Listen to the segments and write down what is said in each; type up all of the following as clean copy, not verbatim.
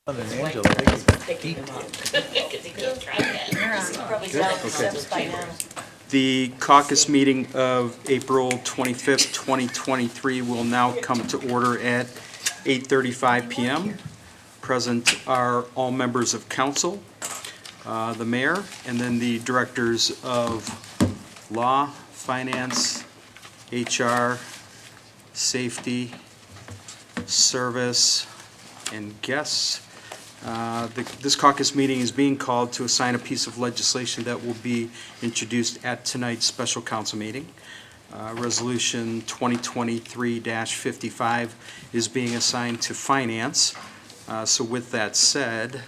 And Angela, they can Picking him up, because he can't try that. He probably sounds Okay. steps by now. The caucus meeting of April 25th, 2023 will now come to order at 8:35 PM. Present are all members of council, the mayor, and then the directors of law, finance, HR, safety, service, and guests. This caucus meeting is being called to assign a piece of legislation that will be introduced at tonight's special council meeting. Resolution 2023-55 is being assigned to finance. So with that said,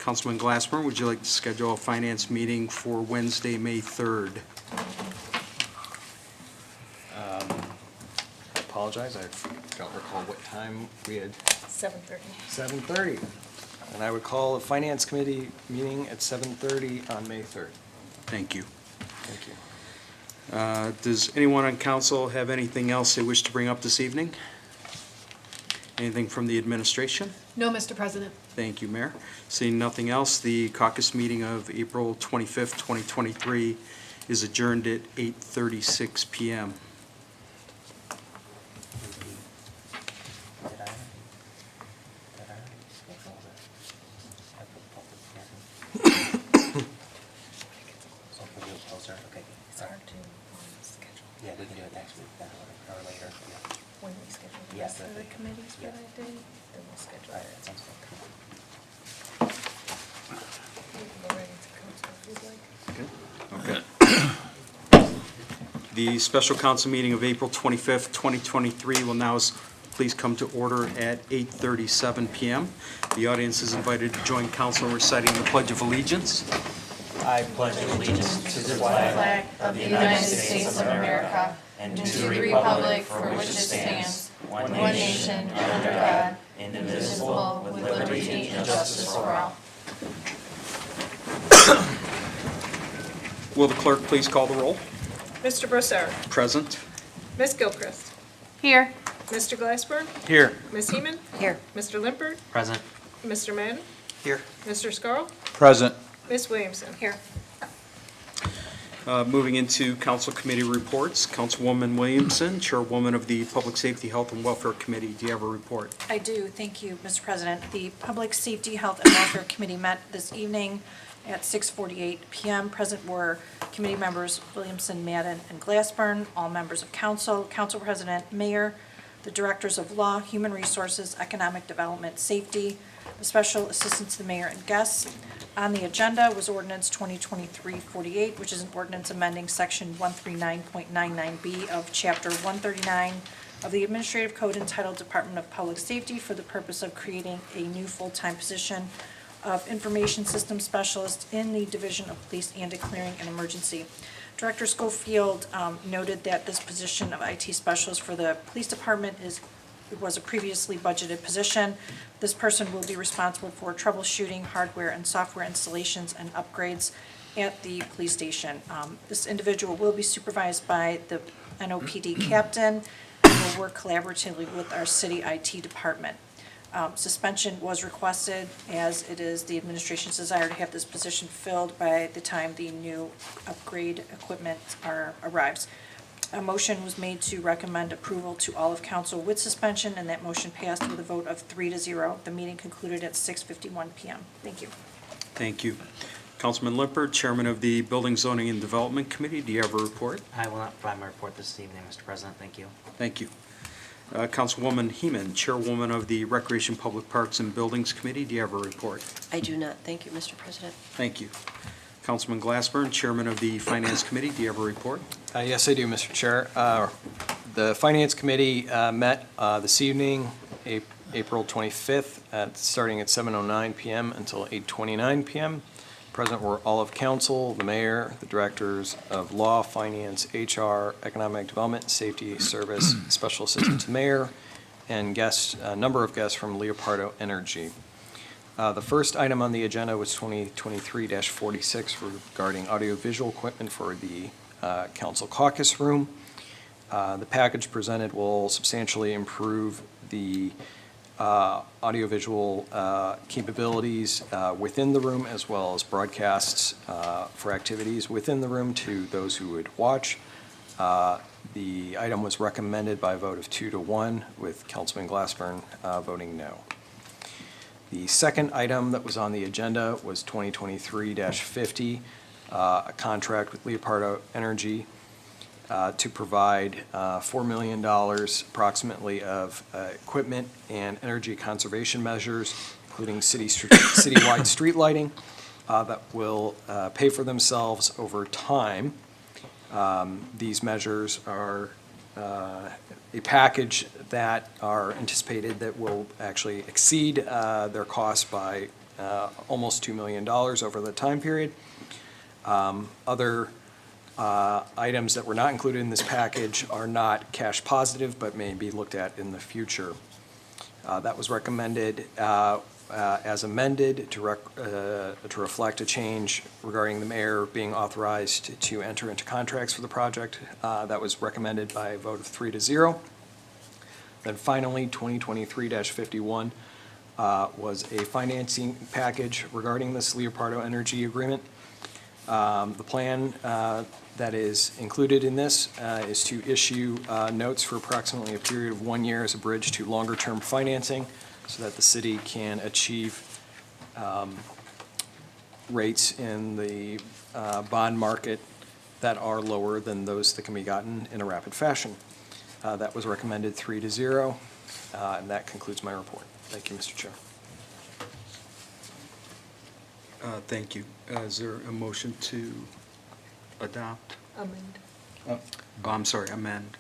Councilman Glassburn, would you like to schedule a finance meeting for Wednesday, May 3rd? I apologize, I don't recall what time we had. 7:30. 7:30. And I would call a finance committee meeting at 7:30 on May 3rd. Thank you. Thank you. Does anyone on council have anything else they wish to bring up this evening? Anything from the administration? No, Mr. President. Thank you, Mayor. Seeing nothing else, the caucus meeting of April 25th, 2023 is adjourned at 8:36 PM. It's hard to schedule. Yeah, we can do it next week then, or later. When we schedule the Yeah, rest of the perfect. committees for Yeah. that day, then we'll schedule All right, it. that sounds good. We can go right into council if you'd like. Okay. The special council meeting of April 25th, 2023 will now please come to order at 8:37 PM. The audience is invited to join council in reciting the Pledge of Allegiance. I pledge allegiance to the Flag of the United States of America and to the republic for which it stands, one nation, under God, indivisible, with liberty and justice for all. Will the clerk please call the roll? Mr. Brossard. Present. Ms. Gilchrist. Here. Mr. Glassburn. Here. Ms. Heeman. Here. Mr. Limpert. Present. Mr. Madden. Here. Mr. Scarl. Present. Ms. Williamson. Here. Moving into council committee reports, Councilwoman Williamson, Chairwoman of the Public Safety, Health, and Welfare Committee. Do you have a report? I do, thank you, Mr. President. The Public Safety, Health, and Welfare Committee met this evening at 6:48 PM. Present were committee members Williamson, Madden, and Glassburn, all members of council, council president, mayor, the directors of law, human resources, economic development, safety, the special assistant to the mayor, and guests. On the agenda was ordinance 2023-48, which is an ordinance amending section 139.99B of chapter 139 of the Administrative Code entitled Department of Public Safety for the purpose of creating a new full-time position of Information System Specialist in the Division of Police and declaring an emergency. Director Schofield noted that this position of IT Specialist for the Police Department was a previously budgeted position. This person will be responsible for troubleshooting, hardware and software installations and upgrades at the police station. This individual will be supervised by the NOPD captain and will work collaboratively with our city IT department. Suspension was requested as it is the administration's desire to have this position filled by the time the new upgrade equipment arrives. A motion was made to recommend approval to all of council with suspension, and that motion passed with a vote of 3-0. The meeting concluded at 6:51 PM. Thank you. Thank you. Councilman Lippert, Chairman of the Building, Zoning, and Development Committee. Do you have a report? I will not provide my report this evening, Mr. President. Thank you. Thank you. Councilwoman Heeman, Chairwoman of the Recreation, Public Parks, and Buildings Committee. Do you have a report? I do not. Thank you, Mr. President. Thank you. Councilman Glassburn, Chairman of the Finance Committee. Do you have a report? Yes, I do, Mr. Chair. The Finance Committee met this evening, April 25th, starting at 7:09 PM until 8:29 PM. Present were all of council, the mayor, the directors of law, finance, HR, economic development, safety, service, special assistant to mayor, and guests, a number of guests from Leopardo Energy. The first item on the agenda was 2023-46 regarding audiovisual equipment for the council caucus room. The package presented will substantially improve the audiovisual capabilities within the room, as well as broadcasts for activities within the room to those who would watch. The item was recommended by a vote of 2-1, with Councilman Glassburn voting no. The second item that was on the agenda was 2023-50, a contract with Leopardo Energy to provide $4 million approximately of equipment and energy conservation measures, including citywide street lighting, that will pay for themselves over time. These measures are a package that are anticipated that will actually exceed their cost by almost $2 million over the time period. Other items that were not included in this package are not cash positive, but may be looked at in the future. That was recommended as amended to reflect a change regarding the mayor being authorized to enter into contracts for the project. That was recommended by a vote of 3-0. Then finally, 2023-51 was a financing package regarding this Leopardo Energy agreement. The plan that is included in this is to issue notes for approximately a period of 1 year as a bridge to longer-term financing, so that the city can achieve rates in the bond market that are lower than those that can be gotten in a rapid fashion. That was recommended 3-0, and that concludes my report. Thank you, Mr. Chair. Thank you. Is there a motion to adopt? Amend. Oh, I'm sorry, amend.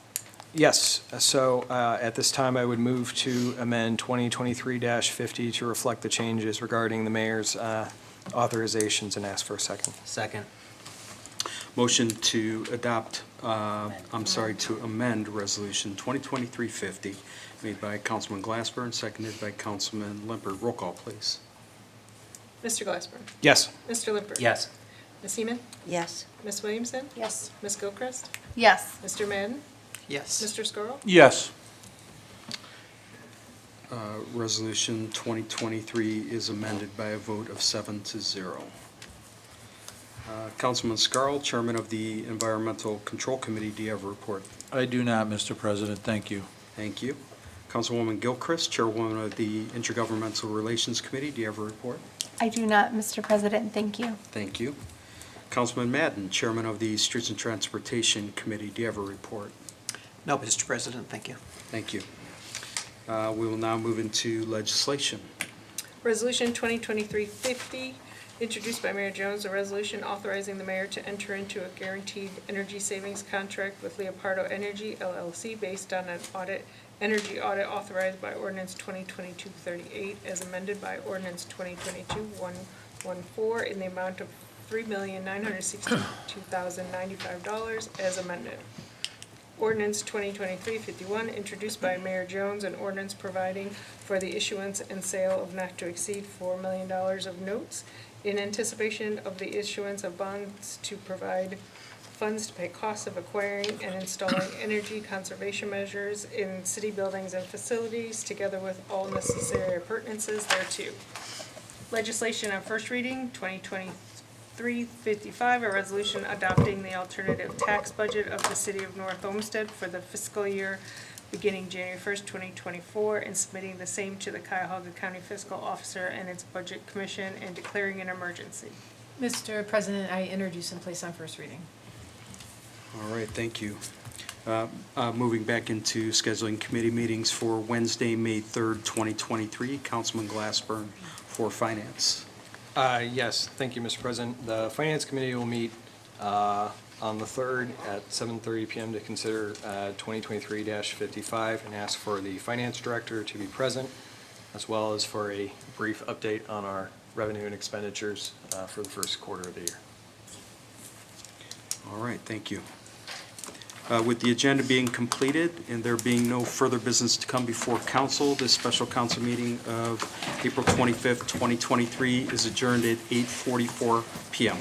Yes, so at this time, I would move to amend 2023-50 to reflect the changes regarding the mayor's authorizations, and ask for a second. Second. Motion to adopt, to amend Resolution 2023-50, made by Councilman Glassburn, seconded by Councilman Limpert. Roll call, please. Mr. Glassburn. Yes. Mr. Limpert. Yes. Ms. Heeman. Yes. Ms. Williamson. Yes. Ms. Gilchrist. Yes. Mr. Madden. Yes. Mr. Scarl. Yes. Resolution 2023 is amended by a vote of 7-0. Councilman Scarl, Chairman of the Environmental Control Committee, do you have a report? I do not, Mr. President. Thank you. Thank you. Councilwoman Gilchrist, Chairwoman of the Intergovernmental Relations Committee, do you have a report? I do not, Mr. President. Thank you. Thank you. Councilman Madden, Chairman of the Streets and Transportation Committee, do you have a report? No, Mr. President, thank you. Thank you. We will now move into legislation. Resolution 2023-50, introduced by Mayor Jones, a resolution authorizing the mayor to enter into a guaranteed energy savings contract with Leopardo Energy LLC based on an energy audit authorized by Ordinance 2022-38 as amended by Ordinance 2022-114 in the amount of $3,962,095 as amended. Ordinance 2023-51, introduced by Mayor Jones, an ordinance providing for the issuance and sale of not to exceed $4 million of notes in anticipation of the issuance of bonds to provide funds to pay costs of acquiring and installing energy conservation measures in city buildings and facilities, together with all necessary appurtenances thereto. Legislation on first reading, 2023-55, a resolution adopting the alternative tax budget of the city of North Olmsted for the fiscal year beginning January 1st, 2024, and submitting the same to the Cuyahoga County Fiscal Officer and its Budget Commission, and declaring an emergency. Mr. President, I introduce and place on first reading. All right, thank you. Moving back into scheduling committee meetings for Wednesday, May 3rd, 2023. Councilman Glassburn for Finance. Yes, thank you, Mr. President. The Finance Committee will meet on the 3rd at 7:30 p.m. to consider 2023-55 and ask for the Finance Director to be present, as well as for a brief update on our revenue and expenditures for the first quarter of the year. All right, thank you. With the agenda being completed and there being no further business to come before council, this special council meeting of April 25th, 2023 is adjourned at 8:44 p.m.